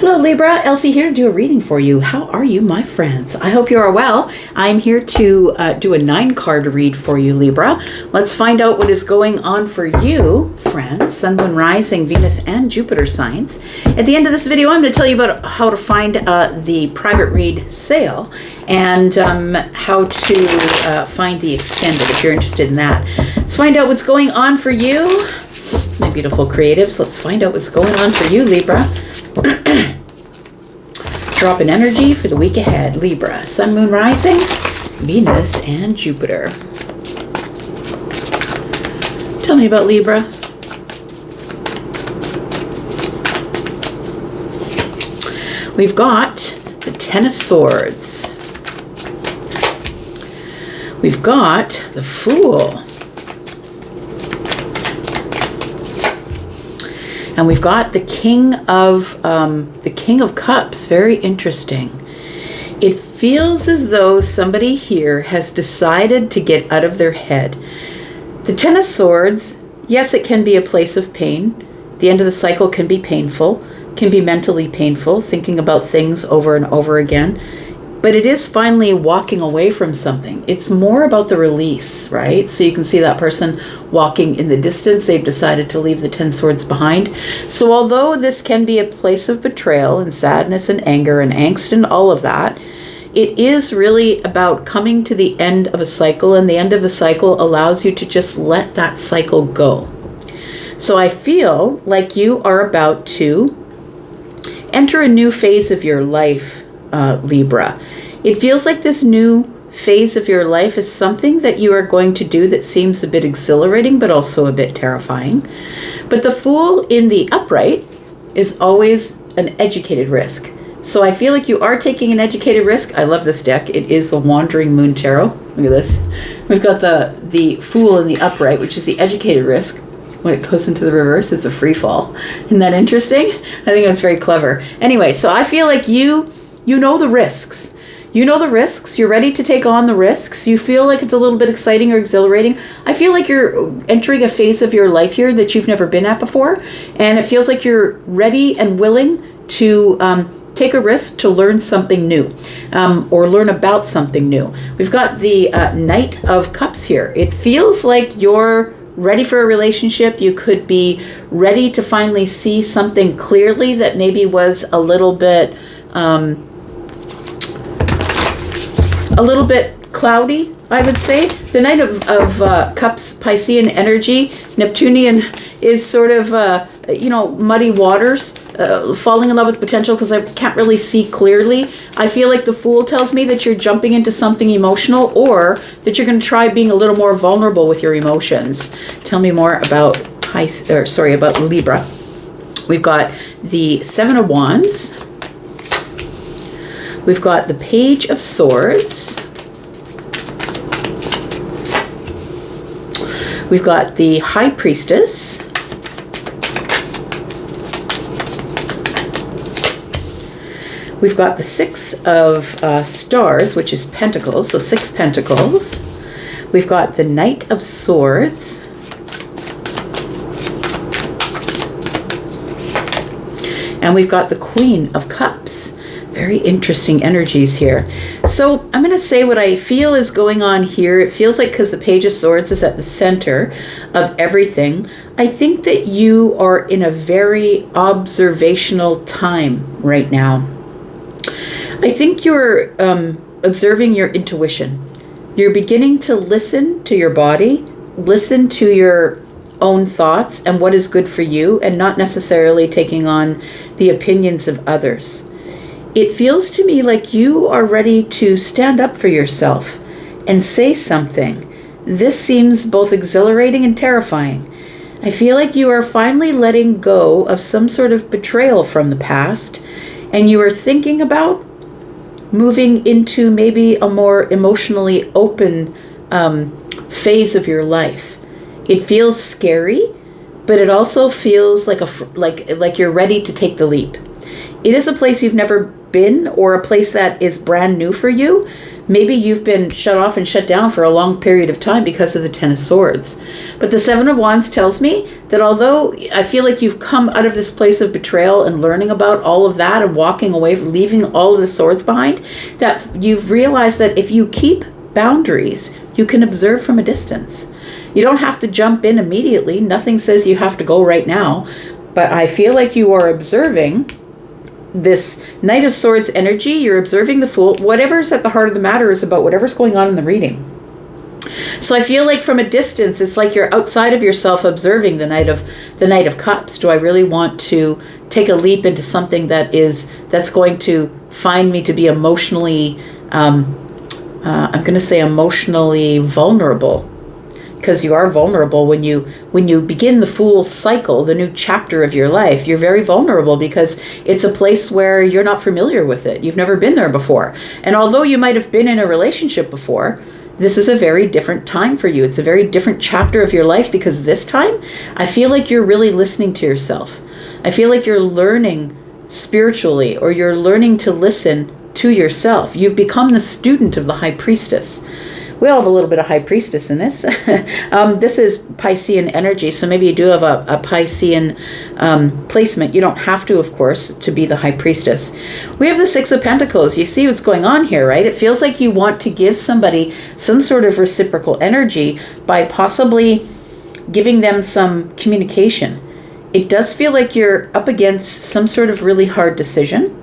Hello Libra, Elsie here to do a reading for you. How are you, my friends? I hope you are well. I'm here to do a 9-card read for you, Libra. Let's find out what is going on for you, friends, Sun, Moon, Rising, Venus, and Jupiter signs. At the end of this video, I'm going to tell you about how to find the private read sale and how to find the extended if you're interested in that. Let's find out what's going on for you, my beautiful creatives. Let's find out what's going on for you, Libra. Drop in energy for the week ahead, Libra, Sun, Moon, Rising, Venus, and Jupiter. Tell me about Libra. We've got the Ten of Swords. We've got the Fool. And we've got the King of Cups. Very interesting. It feels as though somebody here has decided to get out of their head. The Ten of Swords, yes, it can be a place of pain. The end of the cycle can be painful, can be mentally painful, thinking about things over and over again. But it is finally walking away from something. It's more about the release, right? So you can see that person walking in the distance. They've decided to leave the 10 swords behind. So although this can be a place of betrayal and sadness and anger and angst and all of that, it is really about coming to the end of a cycle, and the end of the cycle allows you to just let that cycle go. So I feel like you are about to enter a new phase of your life, Libra. It feels like this new phase of your life is something that you are going to do that seems a bit exhilarating but also a bit terrifying. But the Fool in the upright is always an educated risk. So I feel like you are taking an educated risk. I love this deck. It is the Wandering Moon Tarot. Look at this. We've got the Fool in the upright, which is the educated risk. When it goes into the reverse, it's a free fall. Isn't that interesting? I think that's very clever. Anyway, so I feel like you know the risks. You know the risks. You're ready to take on the risks. You feel like it's a little bit exciting or exhilarating. I feel like you're entering a phase of your life here that you've never been at before. And it feels like you're ready and willing to take a risk to learn something new or learn about something new. We've got the Knight of Cups here. It feels like you're ready for a relationship. You could be ready to finally see something clearly that maybe was a little bit cloudy, I would say. The Knight of Cups, Piscean energy, Neptunian is sort of, muddy waters, falling in love with potential because I can't really see clearly. I feel like the Fool tells me that you're jumping into something emotional or that you're going to try being a little more vulnerable with your emotions. Tell me more about about Libra. We've got the Seven of Wands. We've got the Page of Swords. We've got the High Priestess. We've got the Six of Stars, which is Pentacles, so 6 Pentacles. We've got the Knight of Swords. And we've got the Queen of Cups. Very interesting energies here. So I'm going to say what I feel is going on here. It feels like because the Page of Swords is at the center of everything, I think that you are in a very observational time right now. I think you're observing your intuition. You're beginning to listen to your body, listen to your own thoughts and what is good for you, and not necessarily taking on the opinions of others. It feels to me like you are ready to stand up for yourself and say something. This seems both exhilarating and terrifying. I feel like you are finally letting go of some sort of betrayal from the past, and you are thinking about moving into maybe a more emotionally open phase of your life. It feels scary, but it also feels like you're ready to take the leap. It is a place you've never been or a place that is brand new for you, maybe you've been shut off and shut down for a long period of time because of the Ten of Swords. But the Seven of Wands tells me that although I feel like you've come out of this place of betrayal and learning about all of that and walking away, leaving all of the swords behind, that you've realized that if you keep boundaries, you can observe from a distance. You don't have to jump in immediately. Nothing says you have to go right now. But I feel like you are observing this Knight of Swords energy. You're observing the Fool. Whatever's at the heart of the matter is about whatever's going on in the reading. So I feel like from a distance, it's like you're outside of yourself observing the Knight of Cups. Do I really want to take a leap into something that's going to find me to be emotionally, I'm going to say emotionally vulnerable? Because you are vulnerable when you begin the Fool cycle, the new chapter of your life. You're very vulnerable because it's a place where you're not familiar with it. You've never been there before. And although you might have been in a relationship before, this is a very different time for you. It's a very different chapter of your life because this time, I feel like you're really listening to yourself. I feel like you're learning spiritually, or you're learning to listen to yourself. You've become the student of the High Priestess. We all have a little bit of High Priestess in this. This is Piscean energy, so maybe you do have a Piscean placement. You don't have to, of course, to be the High Priestess. We have the Six of Pentacles. You see what's going on here, right? It feels like you want to give somebody some sort of reciprocal energy by possibly giving them some communication. It does feel like you're up against some sort of really hard decision.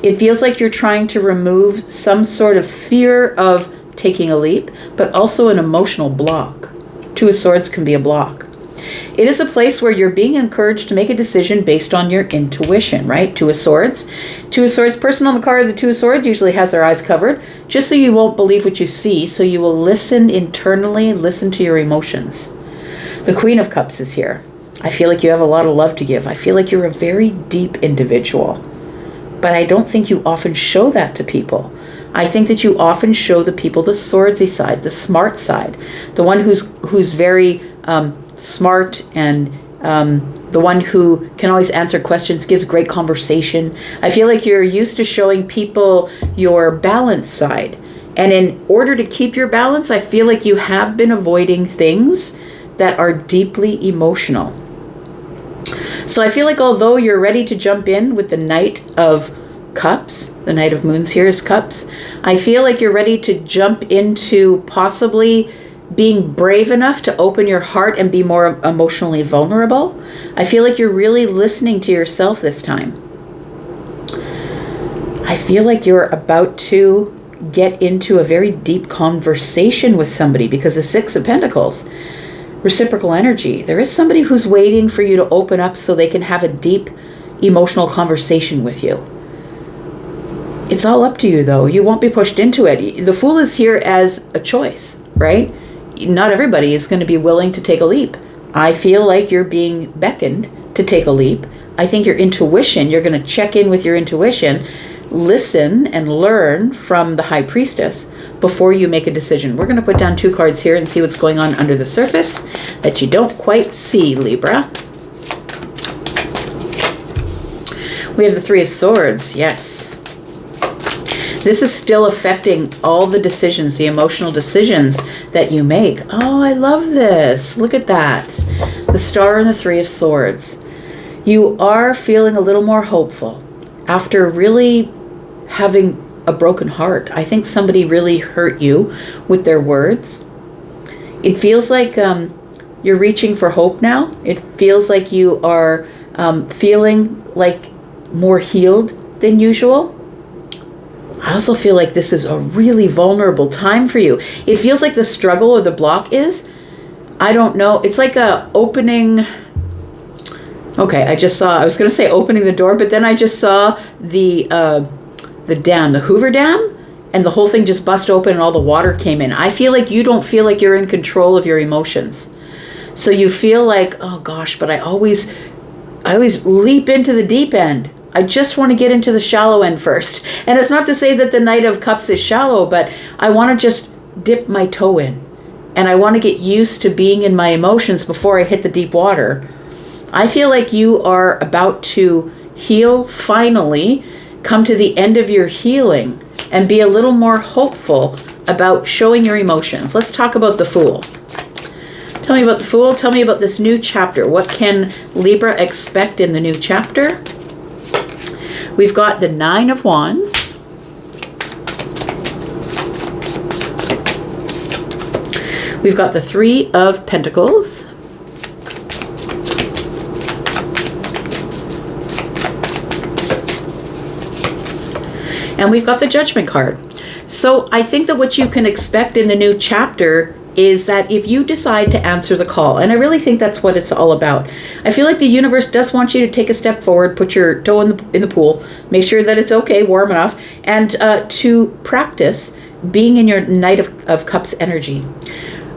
It feels like you're trying to remove some sort of fear of taking a leap, but also an emotional block. Two of Swords can be a block. It is a place where you're being encouraged to make a decision based on your intuition, right? Two of Swords. Two of Swords, person on the card of the Two of Swords usually has their eyes covered, just so you won't believe what you see, so you will listen internally, listen to your emotions. The Queen of Cups is here. I feel like you have a lot of love to give. I feel like you're a very deep individual, but I don't think you often show that to people. I think that you often show the people the swordsy side, the smart side, the one who's very smart, and the one who can always answer questions, gives great conversation. I feel like you're used to showing people your balanced side. And in order to keep your balance, I feel like you have been avoiding things that are deeply emotional. So I feel like although you're ready to jump in with the Knight of Cups, the Knight of Moons here is Cups, I feel like you're ready to jump into possibly being brave enough to open your heart and be more emotionally vulnerable. I feel like you're really listening to yourself this time. I feel like you're about to get into a very deep conversation with somebody because the Six of Pentacles, reciprocal energy. There is somebody who's waiting for you to open up so they can have a deep emotional conversation with you. It's all up to you, though. You won't be pushed into it. The Fool is here as a choice, right? Not everybody is going to be willing to take a leap. I feel like you're being beckoned to take a leap. I think your intuition, you're going to check in with your intuition, listen and learn from the High Priestess before you make a decision. We're going to put down two cards here and see what's going on under the surface that you don't quite see, Libra. We have the Three of Swords. Yes. This is still affecting all the decisions, the emotional decisions that you make. Oh, I love this. Look at that. The Star and the Three of Swords. You are feeling a little more hopeful after really having a broken heart. I think somebody really hurt you with their words. It feels like you're reaching for hope now. It feels like you are feeling like more healed than usual. I also feel like this is a really vulnerable time for you. It feels like the struggle or the block is, I don't know, it's like a opening. Okay, I was going to say opening the door, but then I just saw the dam, the Hoover Dam, and the whole thing just bust open and all the water came in. I feel like you don't feel like you're in control of your emotions. So you feel like, oh gosh, but I always leap into the deep end. I just want to get into the shallow end first. And it's not to say that the Knight of Cups is shallow, but I want to just dip my toe in. And I want to get used to being in my emotions before I hit the deep water. I feel like you are about to heal, finally, come to the end of your healing. and be a little more hopeful about showing your emotions. Let's talk about the Fool. Tell me about the Fool. Tell me about this new chapter. What can Libra expect in the new chapter? We've got the Nine of Wands. We've got the Three of Pentacles. And we've got the Judgment card. So I think that what you can expect in the new chapter is that if you decide to answer the call, and I really think that's what it's all about. I feel like the universe does want you to take a step forward, put your toe in the pool, make sure that it's okay, warm enough, and to practice being in your Knight of Cups energy.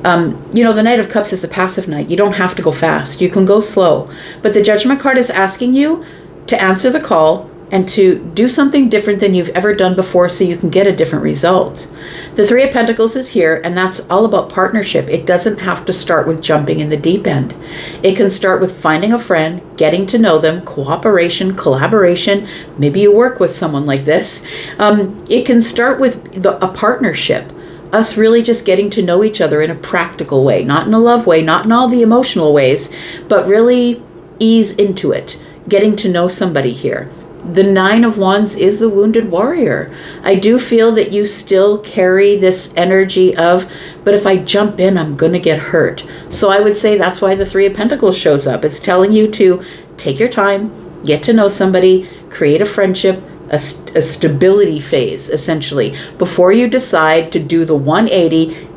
The Knight of Cups is a passive knight. You don't have to go fast. You can go slow. But the Judgment card is asking you to answer the call and to do something different than you've ever done before so you can get a different result. The Three of Pentacles is here, and that's all about partnership. It doesn't have to start with jumping in the deep end. It can start with finding a friend, getting to know them, cooperation, collaboration. Maybe you work with someone like this. It can start with a partnership. Us really just getting to know each other in a practical way, not in a love way, not in all the emotional ways, but really ease into it, getting to know somebody here. The Nine of Wands is the wounded warrior. I do feel that you still carry this energy of, but if I jump in, I'm going to get hurt. So I would say that's why the Three of Pentacles shows up. It's telling you to take your time, get to know somebody, create a friendship, a stability phase, essentially, before you decide to do the 180,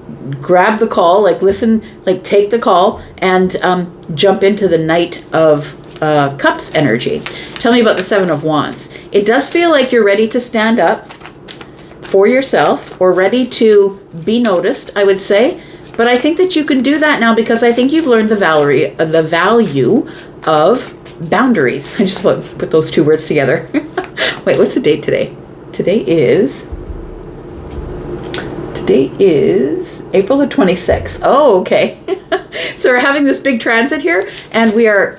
grab the call, take the call, and jump into the Knight of Cups energy. Tell me about the Seven of Wands. It does feel like you're ready to stand up for yourself or ready to be noticed, I would say. But I think that you can do that now because I think you've learned the value of boundaries. I just put those two words together. Wait, what's the date today? Today is April the 26th. Oh, okay. So we're having this big transit here, and we are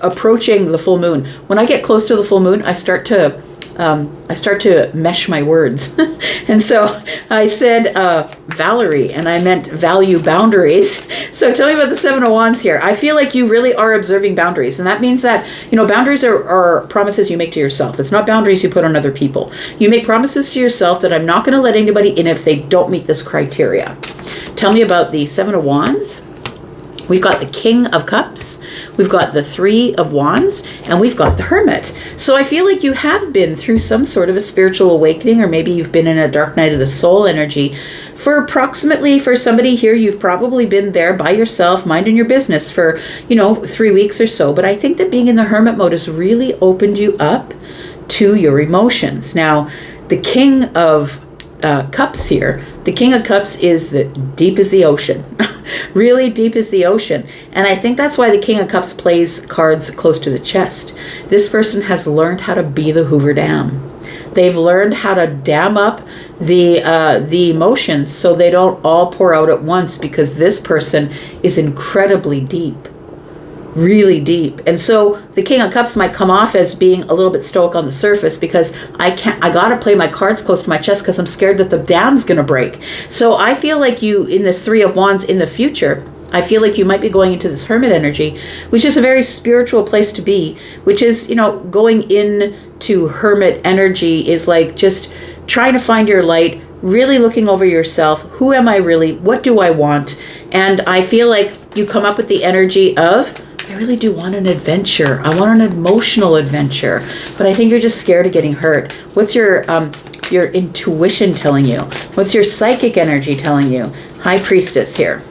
approaching the full moon. When I get close to the full moon, I start to mesh my words. And so I said Valerie, and I meant value boundaries. So tell me about the Seven of Wands here. I feel like you really are observing boundaries. And that means that, boundaries are promises you make to yourself. It's not boundaries you put on other people. You make promises to yourself that I'm not going to let anybody in if they don't meet this criteria. Tell me about the Seven of Wands. We've got the King of Cups, we've got the Three of Wands, and we've got the Hermit. So I feel like you have been through some sort of a spiritual awakening, or maybe you've been in a dark night of the soul energy. For somebody here, you've probably been there by yourself, minding your business for, 3 weeks or so. But I think that being in the Hermit mode has really opened you up to your emotions. Now, the King of Cups here, the King of Cups is deep as the ocean. Really deep as the ocean. And I think that's why the King of Cups plays cards close to the chest. This person has learned how to be the Hoover Dam. They've learned how to dam up the emotions so they don't all pour out at once, because this person is incredibly deep. Really deep. And so the King of Cups might come off as being a little bit stoic on the surface because I gotta play my cards close to my chest because I'm scared that the dam's gonna break. So I feel like you, in this Three of Wands in the future, I feel like you might be going into this Hermit energy, which is a very spiritual place to be, which is, going into Hermit energy is like just trying to find your light, really looking over yourself. Who am I really? What do I want? And I feel like you come up with the energy of, I really do want an adventure. I want an emotional adventure, but I think you're just scared of getting hurt. What's your intuition telling you? What's your psychic energy telling you? High Priestess here.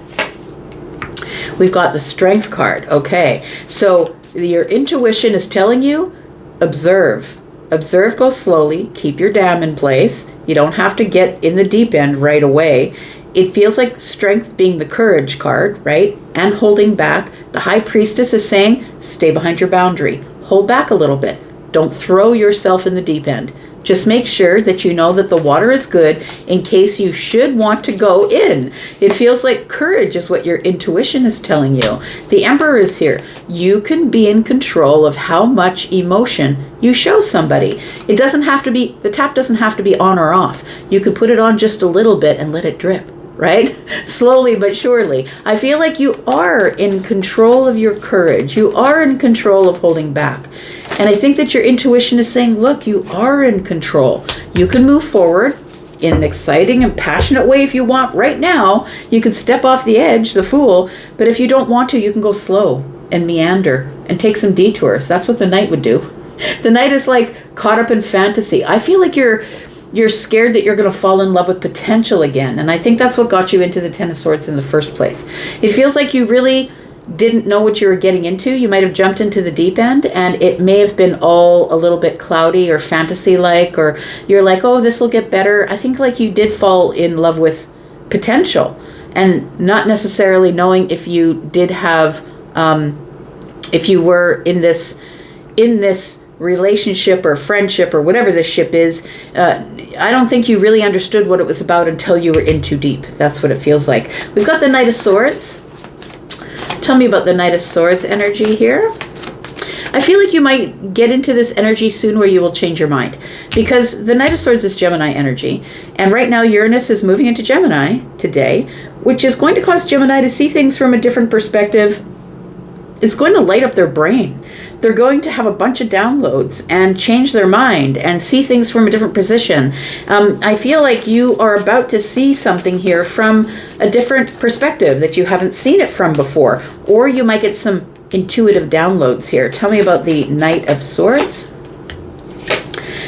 We've got the Strength card. Okay, so your intuition is telling you, observe. Observe, go slowly, keep your dam in place. You don't have to get in the deep end right away. It feels like Strength being the Courage card, right? And holding back. The High Priestess is saying, stay behind your boundary. Hold back a little bit. Don't throw yourself in the deep end. Just make sure that you know that the water is good in case you should want to go in. It feels like courage is what your intuition is telling you. The Emperor is here. You can be in control of how much emotion you show somebody. It doesn't have to be, the tap doesn't have to be on or off. You could put it on just a little bit and let it drip, right? Slowly but surely. I feel like you are in control of your courage. You are in control of holding back. And I think that your intuition is saying, look, you are in control. You can move forward in an exciting and passionate way if you want. Right now, you can step off the edge, the Fool, but if you don't want to, you can go slow and meander and take some detours. That's what the Knight would do. The Knight is like caught up in fantasy. I feel like you're scared that you're going to fall in love with potential again. And I think that's what got you into the Ten of Swords in the first place. It feels like you really didn't know what you were getting into. You might have jumped into the deep end and it may have been all a little bit cloudy or fantasy-like, or you're like, oh, this will get better. I think like you did fall in love with potential and not necessarily knowing if you did have, if you were in this relationship or friendship or whatever this ship is. I don't think you really understood what it was about until you were in too deep. That's what it feels like. We've got the Knight of Swords. Tell me about the Knight of Swords energy here. I feel like you might get into this energy soon where you will change your mind, because the Knight of Swords is Gemini energy. And right now Uranus is moving into Gemini today, which is going to cause Gemini to see things from a different perspective. It's going to light up their brain. They're going to have a bunch of downloads and change their mind and see things from a different position. I feel like you are about to see something here from a different perspective that you haven't seen it from before. Or you might get some intuitive downloads here. Tell me about the Knight of Swords.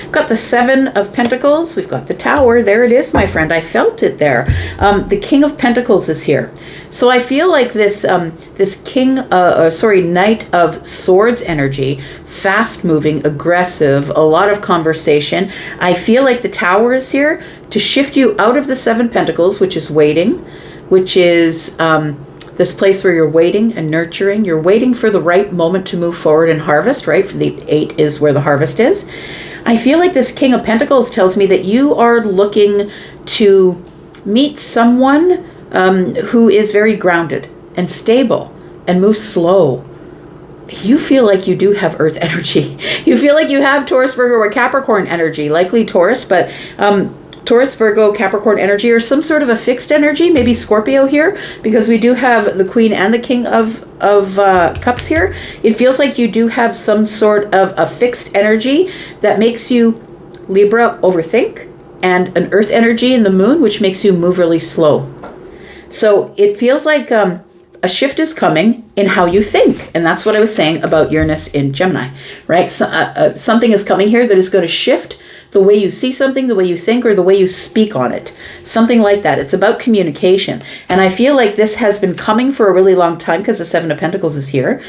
We've got the Seven of Pentacles. We've got the Tower. There it is, my friend. I felt it there. The King of Pentacles is here. So I feel like this Knight of Swords energy, fast-moving, aggressive, a lot of conversation. I feel like the Tower is here to shift you out of the Seven Pentacles, which is waiting, which is this place where you're waiting and nurturing. You're waiting for the right moment to move forward and harvest, right? The 8 is where the harvest is. I feel like this King of Pentacles tells me that you are looking to meet someone who is very grounded and stable and moves slow. You feel like you do have Earth energy. You feel like you have Taurus, Virgo, or Capricorn energy, likely Taurus, but Taurus, Virgo, Capricorn energy, or some sort of a fixed energy, maybe Scorpio here, because we do have the Queen and the King of Cups here. It feels like you do have some sort of a fixed energy that makes you, Libra, overthink, and an Earth energy in the Moon, which makes you move really slow. So it feels like a shift is coming in how you think. And that's what I was saying about Uranus in Gemini, right? So, something is coming here that is going to shift the way you see something, the way you think, or the way you speak on it. Something like that. It's about communication. And I feel like this has been coming for a really long time because the Seven of Pentacles is here.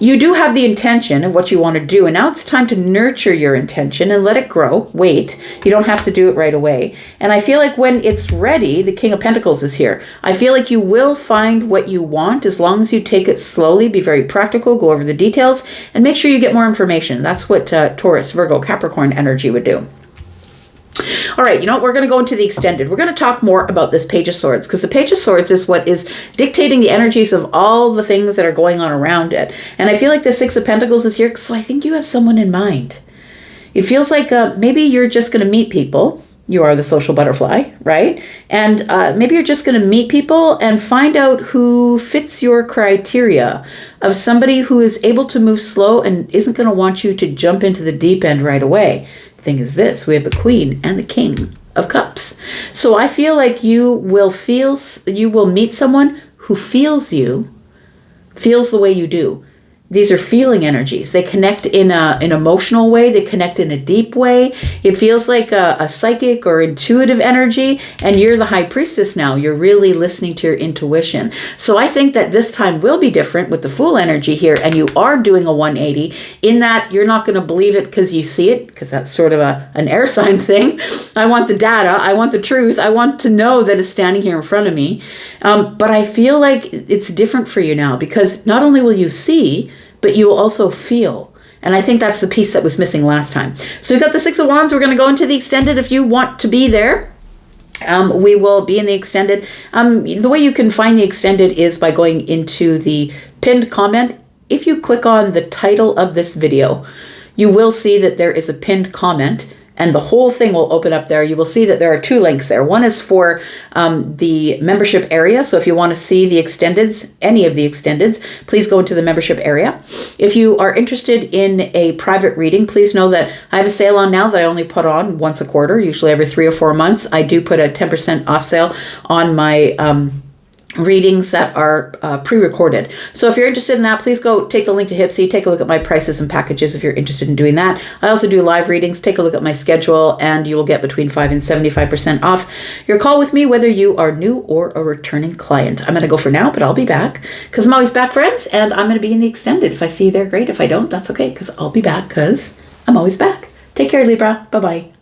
You do have the intention of what you want to do, and now it's time to nurture your intention and let it grow. Wait, you don't have to do it right away. And I feel like when it's ready, the King of Pentacles is here. I feel like you will find what you want as long as you take it slowly, be very practical, go over the details, and make sure you get more information. That's what Taurus, Virgo, Capricorn energy would do. All right, you know what? We're going to go into the extended. We're going to talk more about this Page of Swords, because the Page of Swords is what is dictating the energies of all the things that are going on around it. And I feel like the Six of Pentacles is here, so I think you have someone in mind. It feels like maybe you're just going to meet people. You are the social butterfly, right? And maybe you're just going to meet people and find out who fits your criteria of somebody who is able to move slow and isn't going to want you to jump into the deep end right away. Thing is this, we have the Queen and the King of Cups. So I feel like you will meet someone who feels the way you do. These are feeling energies. They connect in an emotional way. They connect in a deep way. It feels like a psychic or intuitive energy, and you're the High Priestess now. You're really listening to your intuition. So I think that this time will be different with the Fool energy here, and you are doing a 180 in that you're not going to believe it because you see it, because that's sort of an air sign thing. I want the data. I want the truth. I want to know that it's standing here in front of me. But I feel like it's different for you now, because not only will you see, but you will also feel. And I think that's the piece that was missing last time. So we've got the Six of Wands. We're going to go into the extended if you want to be there. We will be in the extended. The way you can find the extended is by going into the pinned comment. If you click on the title of this video, you will see that there is a pinned comment, and the whole thing will open up there. You will see that there are 2 links there. One is for the membership area. So if you want to see the extendeds, any of the extendeds, please go into the membership area. If you are interested in a private reading, please know that I have a sale on now that I only put on once a quarter, usually every 3 or 4 months. I do put a 10% off sale on my readings that are pre-recorded. So if you're interested in that, please go take the link to Hypsee, take a look at my prices and packages if you're interested in doing that. I also do live readings. Take a look at my schedule and you will get between 5 and 75% off your call with me, whether you are new or a returning client. I'm going to go for now, but I'll be back because I'm always back, friends, and I'm going to be in the extended. If I see you there, great. If I don't, that's okay because I'll be back because I'm always back. Take care, Libra. Bye-bye.